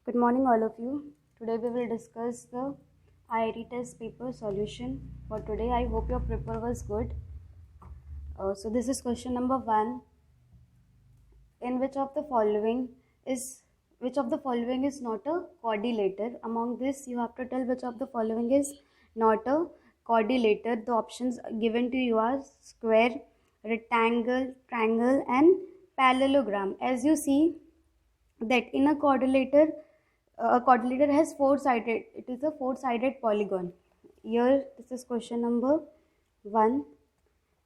Good morning, all of you. Today we will discuss the IIT test paper solution for today. I hope your paper was good. So this is question number 1. In which of the following is not a coordinator? Among this, you have to tell which of the following is not a coordinator. The options given to you are square, rectangle, triangle, and parallelogram. As you see that in a quadrilateral has four-sided. It is a four-sided polygon. Here, this is question number 1.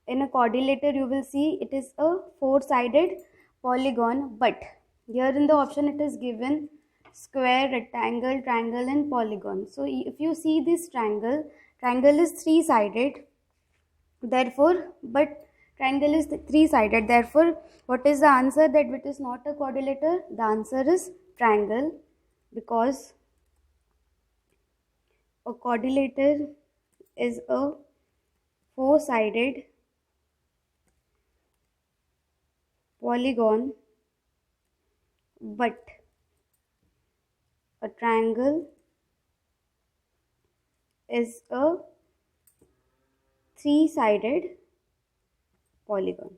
In a quadrilateral, you will see it is a four-sided polygon, but here in the option it is given square, rectangle, triangle, and polygon. So if you see this triangle is three-sided. Therefore, but triangle is three-sided. Therefore, what is the answer that it is not a quadrilateral? The answer is triangle, because a quadrilateral is a four-sided polygon, but a triangle is a three-sided polygon.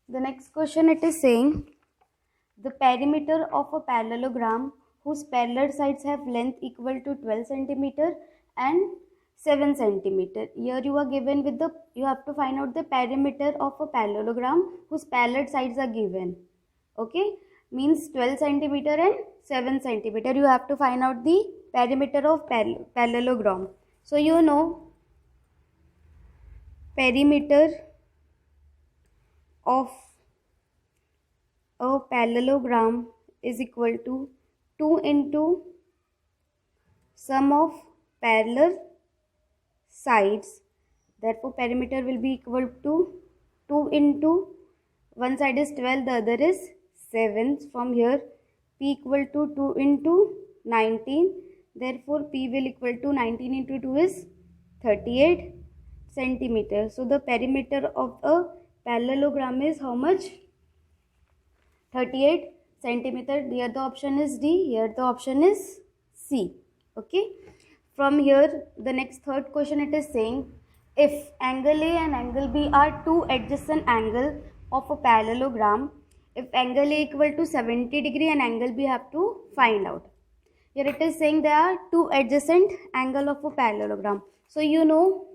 The next question, it is saying the perimeter of a parallelogram whose parallel sides have length equal to 12 cm and 7 cm. Here you are given with you have to find out the perimeter of a parallelogram whose parallel sides are given. Okay, means 12 cm and 7 cm. You have to find out the perimeter of parallelogram. So you know perimeter of a parallelogram is equal to 2 into sum of parallel sides. Therefore, perimeter will be equal to 2 into one side is 12, the other is 7. From here, P equal to 2 into 19. Therefore, P will equal to 19 into 2 is 38 centimeters. So, the perimeter of a parallelogram is how much? 38 centimeter. Here the option is D. Here the option is C. Okay. From here, the next third question, it is saying if angle A and angle B are two adjacent angles of a parallelogram, if angle A equal to 70 degree and angle B have to find out. Here it is saying there are two adjacent angle of a parallelogram. So you know,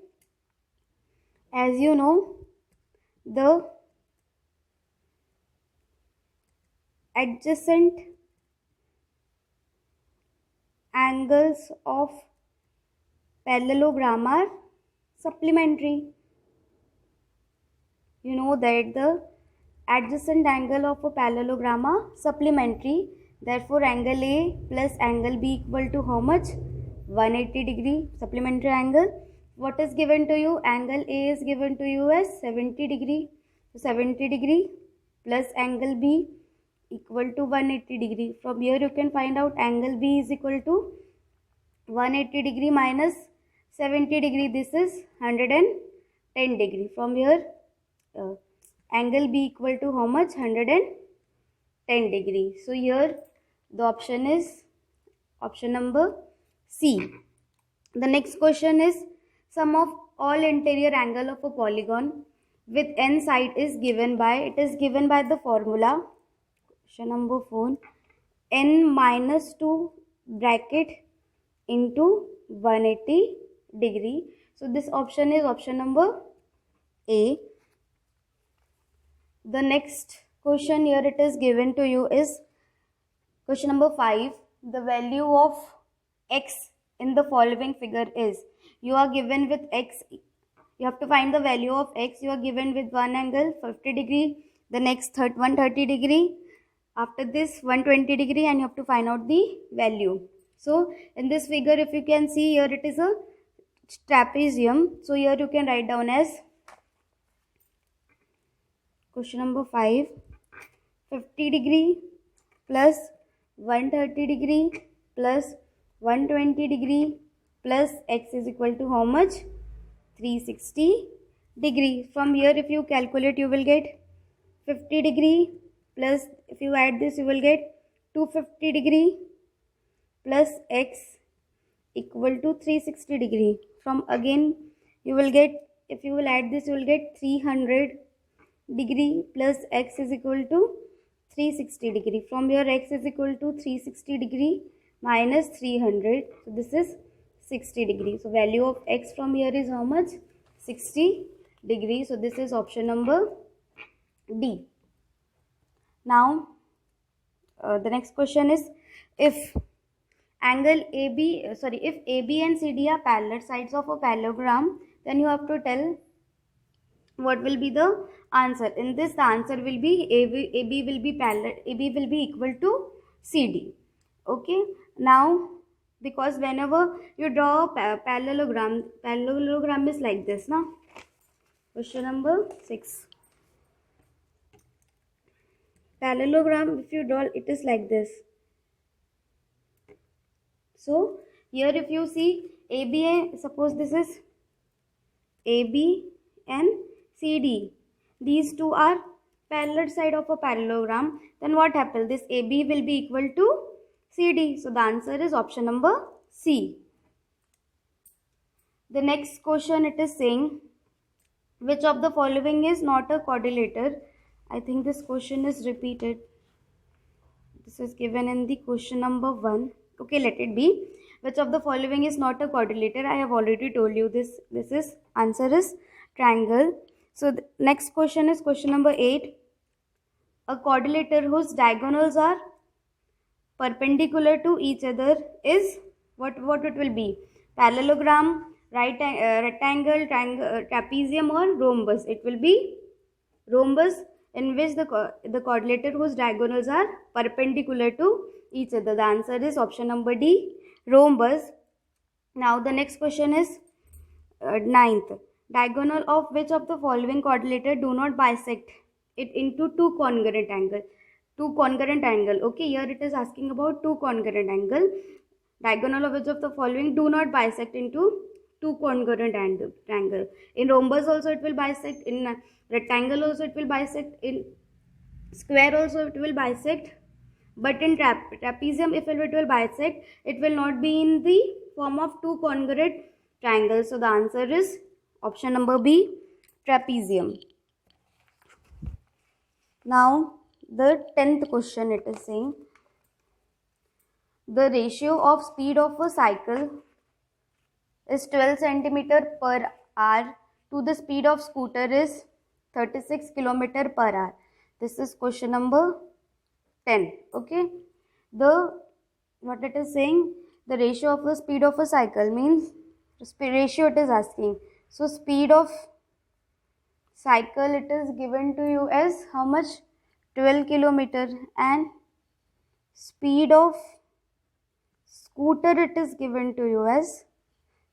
as you know, the adjacent angles of parallelogram are supplementary. You know that the adjacent angle of a parallelogram are supplementary. Therefore, angle A plus angle B equal to how much? 180 degree supplementary angle. What is given to you? Angle A is given to you as 70 degree. So 70 degree plus angle B equal to 180 degree. From here you can find out angle B is equal to 180 degree minus 70 degree. This is 110 degree. From here angle B equal to how much? 110 degree. So here the option is option number C. The next question is sum of all interior angle of a polygon with n side is given by, it is given by the formula. Question number 4, n minus 2 bracket into 180 degree. So this option is option number A. The next question here it is given to you is question number 5. The value of x in the following figure is, you are given with x, you have to find the value of x. You are given with one angle 50 degree, the next 130 degree, after this 120 degree, and you have to find out the value. So in this figure, if you can see here, it is a trapezium. So here you can write down as question number 5, 50 degree plus 130 degree plus 120 degree plus x is equal to how much? 360 degree. From here if you calculate, you will get 50 degree plus, if you add this you will get 250 degree plus x equal to 360 degree. From again you will get, if you will add this you will get 300 degree plus x is equal to 360 degree. From here x is equal to 360 degree minus 300, so this is 60 degree. So value of x from here is how much? 60 degree. So this is option number D. Now the next question is, if angle AB, if AB and CD are parallel sides of a parallelogram, then you have to tell what will be the answer. In this the answer will be AB will be parallel, AB will be equal to CD. Okay. Now because whenever you draw a parallelogram is like this now. Question number 6. Parallelogram, if you draw, it is like this. So here if you see AB, suppose this is AB and CD, these two are parallel side of a parallelogram, then what happens? This AB will be equal to CD. So the answer is option number C. The next question, it is saying, which of the following is not a quadrilateral? I think this question is repeated. This is given in the question number 1. Okay, let it be. Which of the following is not a quadrilateral? I have already told you this. This is, answer is triangle. So the next question is question number 8. A quadrilateral whose diagonals are perpendicular to each other is, what it will be? Parallelogram, rectangle, triangle, trapezium, or rhombus? It will be rhombus, in which the quadrilateral whose diagonals are perpendicular to each other. The answer is option number D, rhombus. Now the next question is 9th. Diagonal of which of the following quadrilateral do not bisect it into two congruent angle. Okay, here it is asking about two congruent angle. Diagonal of which of the following do not bisect into two congruent angle. In rhombus also it will bisect, in rectangle also it will bisect, in square also it will bisect, but in trapezium if it will bisect, it will not be in the form of two congruent triangles. So the answer is option number B, trapezium. Now the 10th question, it is saying, the ratio of speed of a cycle is 12 centimeter per hour to the speed of scooter is 36 kilometer per hour. This is question number 10. Okay, what it is saying, the ratio of the speed of a cycle means ratio it is asking. So speed of cycle, it is given to you as how much? 12 kilometer, and speed of scooter it is given to you as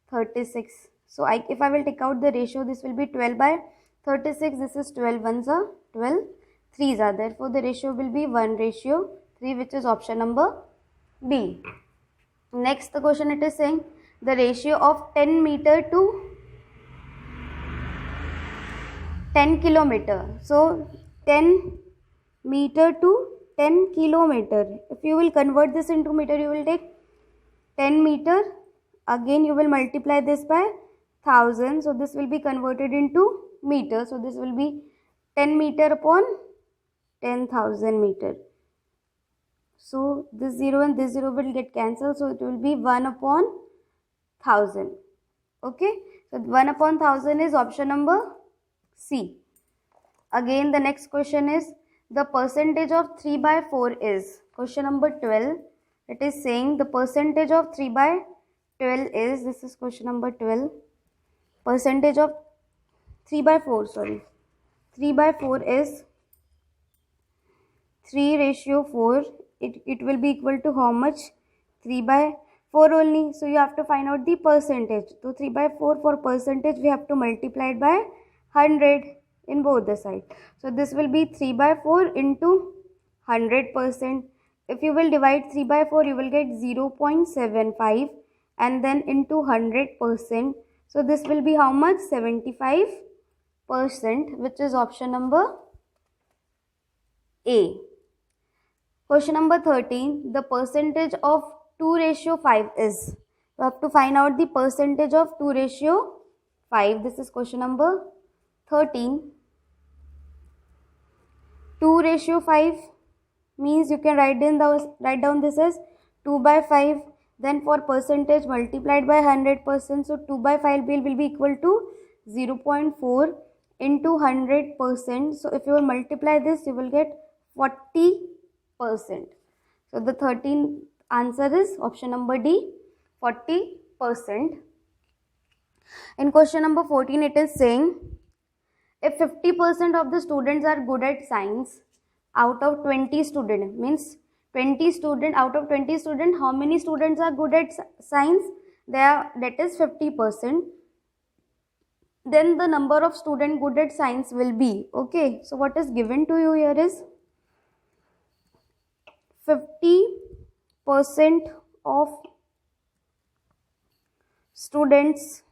36. So if I will take out the ratio, this will be 12 by 36. This is 12 ones are 12 threes are. Therefore the ratio will be 1:3, which is option number B. Next the question, it is saying, the ratio of 10 meter to 10 kilometer. So 10 meter to 10 kilometer. If you will convert this into meter, you will take 10 meter. Again you will multiply this by 1000. So this will be converted into meter. So this will be 10 meter upon 10,000 meter. So this 0 and this 0 will get cancelled. So it will be 1 upon 1000. Okay. So 1 upon 1000 is option number C. Again the next question is, the percentage of 3 by 4 is, question number 12. It is saying the percentage of 3 by 12 is, this is question number 12. Percentage of 3 by 4 is 3:4. It will be equal to how much? 3 by 4 only. So you have to find out the percentage. So 3 by 4 for percentage we have to multiply it by 100 in both the sides. So this will be 3 by 4 into 100%. If you will divide 3 by 4, you will get 0.75 and then into 100%. So this will be how much? 75%, which is option number A. Question number 13. The percentage of 2:5 is. You have to find out the percentage of 2:5. This is question number 13. 2:5 means you can write down this as 2/5. Then for percentage multiplied by 100%. So 2/5 will be equal to 0.4 into 100%. So if you will multiply this, you will get 40%. So the 13th answer is option number D, 40%. In question number 14, it is saying, if 50% of the students are good at science, out of 20 students, means 20 student out of 20 students, how many students are good at science? That is 50%. Then the number of students good at science will be, okay, so what is given to you here is 50% of students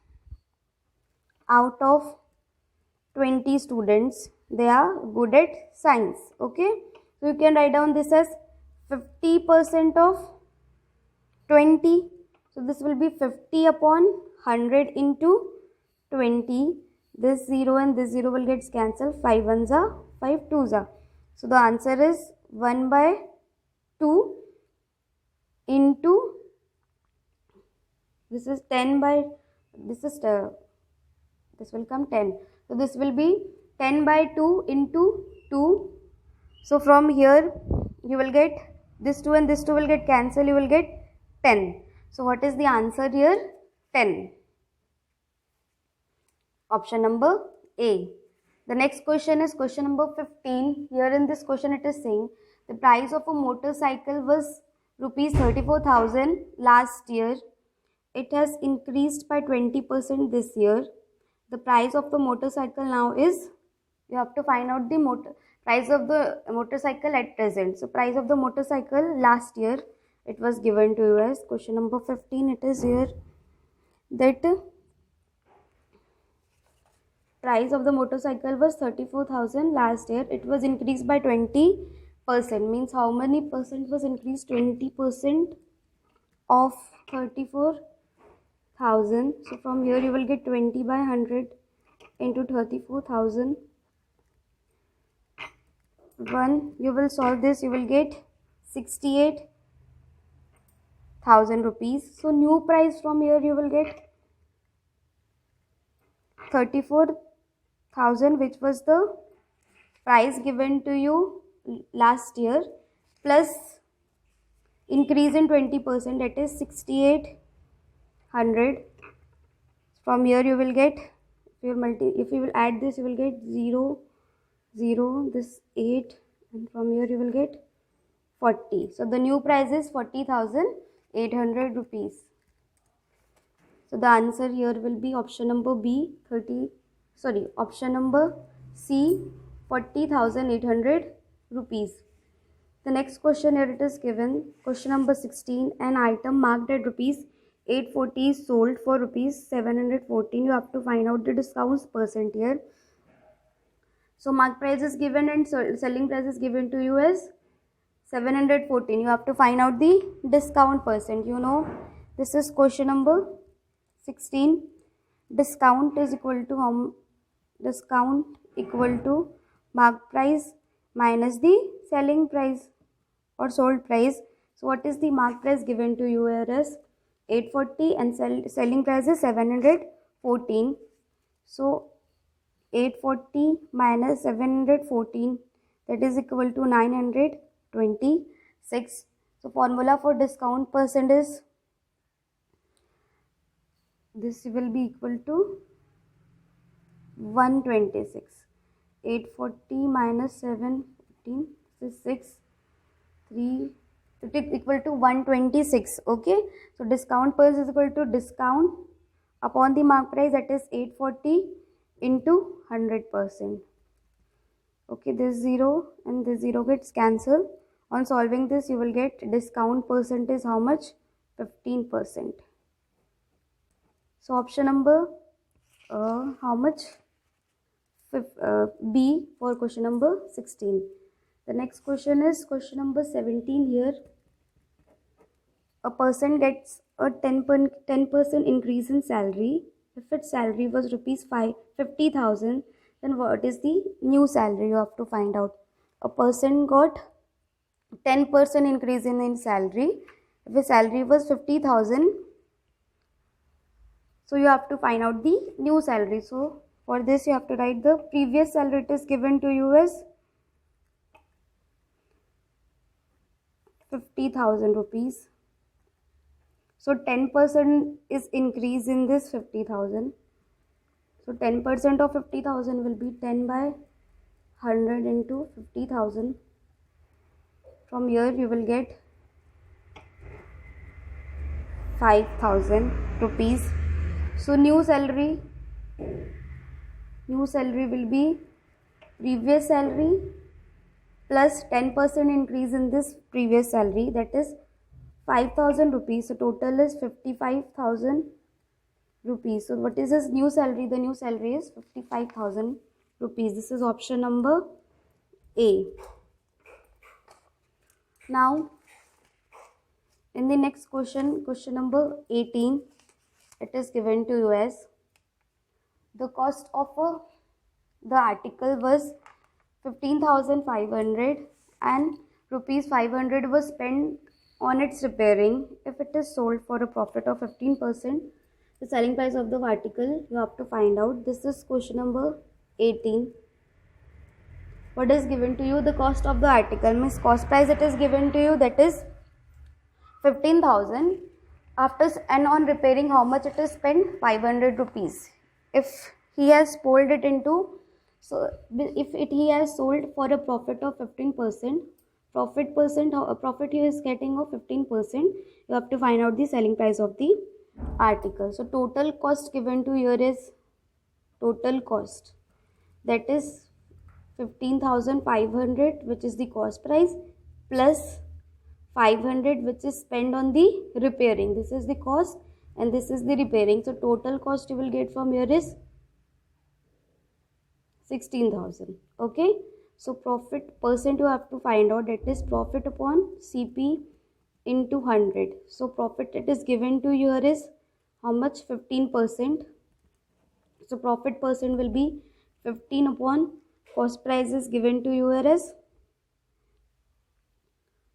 out of 20 students, they are good at science. Okay, so you can write down this as 50% of 20. So this will be 50 upon 100 into 20. This 0 and this 0 will get cancelled. 5 ones are 5 twos are. So the answer is 1/2 into, this is 10 by, this will come 10. So this will be 10/2 into 2. So from here you will get this 2 and this 2 will get cancelled. You will get 10. So what is the answer here? 10. Option number A. The next question is question number 15. Here in this question it is saying the price of a motorcycle was rupees 34,000 last year. It has increased by 20% this year. The price of the motorcycle now is, you have to find out the price of the motorcycle at present. So price of the motorcycle last year, it was given to you as question number 15. It is here that price of the motorcycle was 34,000 last year. It was increased by 20%. Means how many percent was increased? 20% of 34,000. So from here you will get 20 by 100 into 34,000. You will solve this, you will get 68,000 rupees. So new price from here you will get 34,000, which was the price given to you last year, plus increase in 20%, that is 6800. From here you will get, if you will add this, you will get 0 0, this 8, and from here you will get 40. So the new price is 40,800 rupees. So the answer here will be option number B, option number C, 40,800 rupees. The next question here it is given, question number 16, an item marked at rupees 840 is sold for rupees 714. You have to find out the discounts percent here. So mark price is given and selling price is given to you as 714. You have to find out the discount percent. You know, this is question number 16. Discount is equal to discount equal to mark price minus the selling price or sold price. So what is the mark price given to you here as 840 and selling price is 714. So 840 minus 714, that is equal to 926. So formula for discount percent is, this will be equal to 126. 840 minus 714, this is 6, 3, it is equal to 126. Okay, so discount percent is equal to discount upon the mark price, that is 840 into 100%. Okay, this 0 and this 0 gets cancelled. On solving this, you will get discount percent is how much? 15%. So option number how much? B for question number 16. The next question is question number 17 here. A person gets a 10% increase in salary. If its salary was rupees 50,000, then what is the new salary? You have to find out. A person got 10% increase in salary. If his salary was 50,000, so you have to find out the new salary. So for this you have to write the previous salary it is given to you as 50,000 rupees. So 10% is increase in this 50,000. So 10% of 50,000 will be 10 by 100 into 50,000. From here you will get 5,000 rupees. So new salary will be previous salary plus 10% increase in this previous salary, that is 5,000 rupees. So total is 55,000 rupees. So what is this new salary? The new salary is 55,000 rupees. This is option number A. Now in the next question, question number 18, it is given to you as the cost of the article was 15,500 and rupees 500 was spent on its repairing. If it is sold for a profit of 15%, the selling price of the article you have to find out. This is question number 18. What is given to you? The cost of the article means cost price it is given to you, that is 15,000. After and on repairing how much it is spent? 500 rupees. If he has sold it into, so if he has sold for a profit of 15%, profit he is getting of 15%, you have to find out the selling price of the article. So total cost given to here is total cost, that is 15,500, which is the cost price, plus 500 which is spent on the repairing. This is the cost and this is the repairing. So total cost you will get from here is 16,000. Okay, so profit percent you have to find out, that is profit upon CP into 100. So profit it is given to you here is how much? 15%. So profit percent will be 15 upon cost price is given to you here as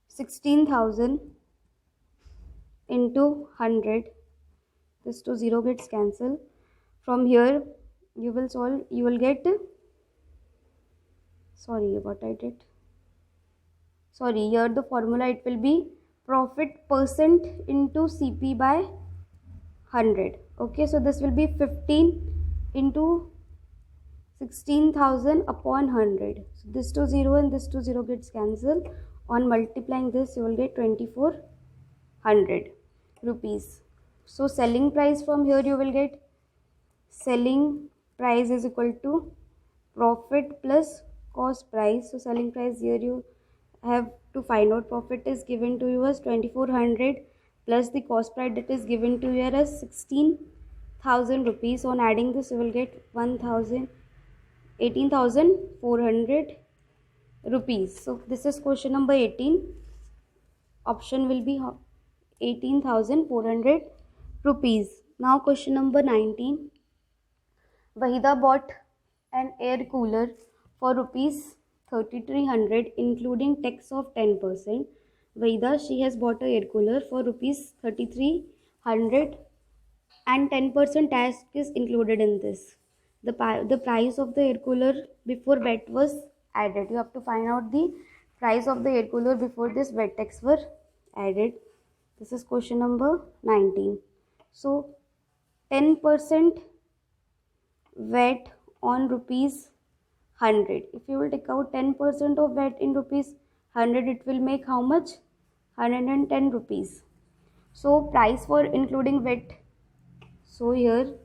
16,000 into 100. This to 0 gets cancelled. From here you will solve, you will get, sorry what I did, sorry, here the formula it will be profit percent into CP by 100. Okay, so this will be 15 into 16,000 upon 100. So this to 0 and this to 0 gets cancelled. On multiplying this you will get 2,400 rupees. So selling price from here you will get selling price is equal to profit plus cost price. So selling price here you have to find out. Profit is given to you as 2,400 plus the cost price that is given to you as 16,000 rupees. On adding this you will get 18,400 rupees. So this is question number 18. Option will be 18,400 rupees. Now question number 19. Wahida bought an air cooler for rupees 3,300 including tax of 10%. Wahida, she has bought a air cooler for rupees 3,300 and 10% tax is included in this. The price of the air cooler before VAT was added. You have to find out the price of the air cooler before this VAT tax were added. This is question number 19. So 10% VAT on rupees 100. If you will take out 10% of VAT in rupees 100, it will make how much? 110 rupees. So price for including VAT. So here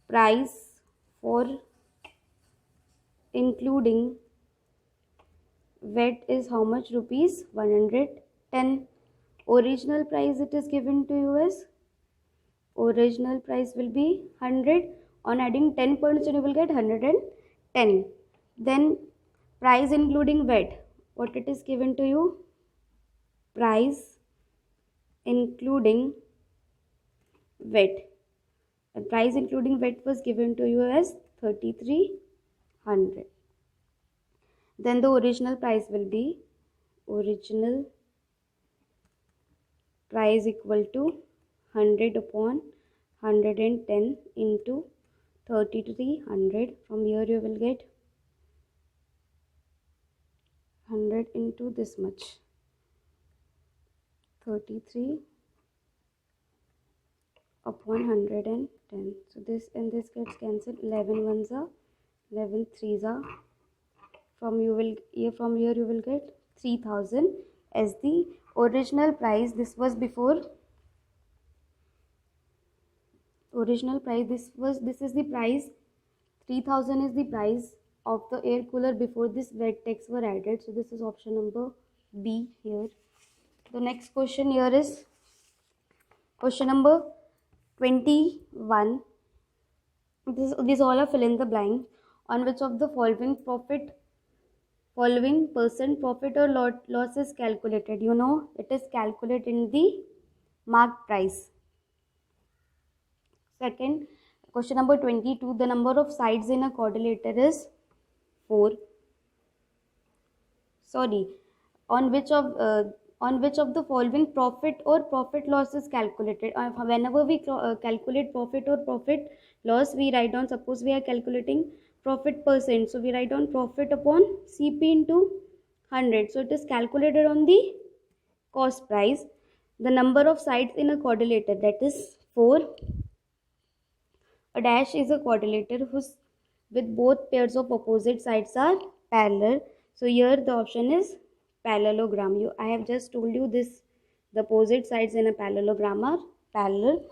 price for including VAT is how much? Rupees 110. Original price it is given to you as, original price will be 100. On adding 10% you will get 110. Then price including VAT. what it is given to you? Price including VAT. The price including VAT was given to you as 3300. Then the original price will be original price equal to 100 upon 110 into 3300. From here you will get 100 into this much, 33 upon 110. So this and this gets cancelled. 11 ones are 11 threes are. From here you will get 3000 as the original price. This was before original price. This is the price. 3000 is the price of the air cooler before this VAT tax were added. So this is option number B here. The next question here is question number 21. These all are fill in the blank. On which of the following percent profit or loss is calculated? You know, it is calculated in the marked price. Second, question number 22. The number of sides in a quadrilateral is 4. Sorry, on which of the following profit or profit loss is calculated? Whenever we calculate profit or profit loss, we write down, suppose we are calculating profit percent, so we write down profit upon CP into 100. So it is calculated on the cost price. The number of sides in a quadrilateral, that is 4. A dash is a quadrilateral with both pairs of opposite sides are parallel. So here the option is parallelogram. I have just told you this. The opposite sides in a parallelogram are parallel.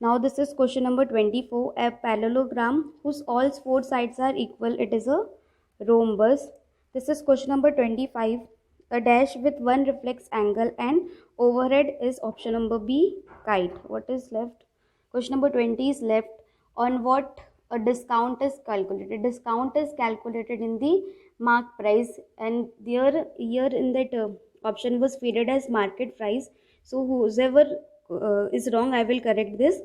Now this is question number 24. A parallelogram whose all 4 sides are equal, it is a rhombus. This is question number 25. A dash with one reflex angle and overhead is option number B, kite. What is left? Question number 20 is left. On what a discount is calculated? Discount is calculated in the mark price, and here in that option was faded as market price. So whoever is wrong, I will correct this.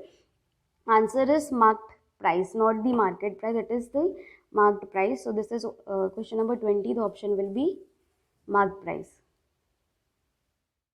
Answer is marked price, not the market price. It is the marked price. So this is question number 20. The option will be marked price.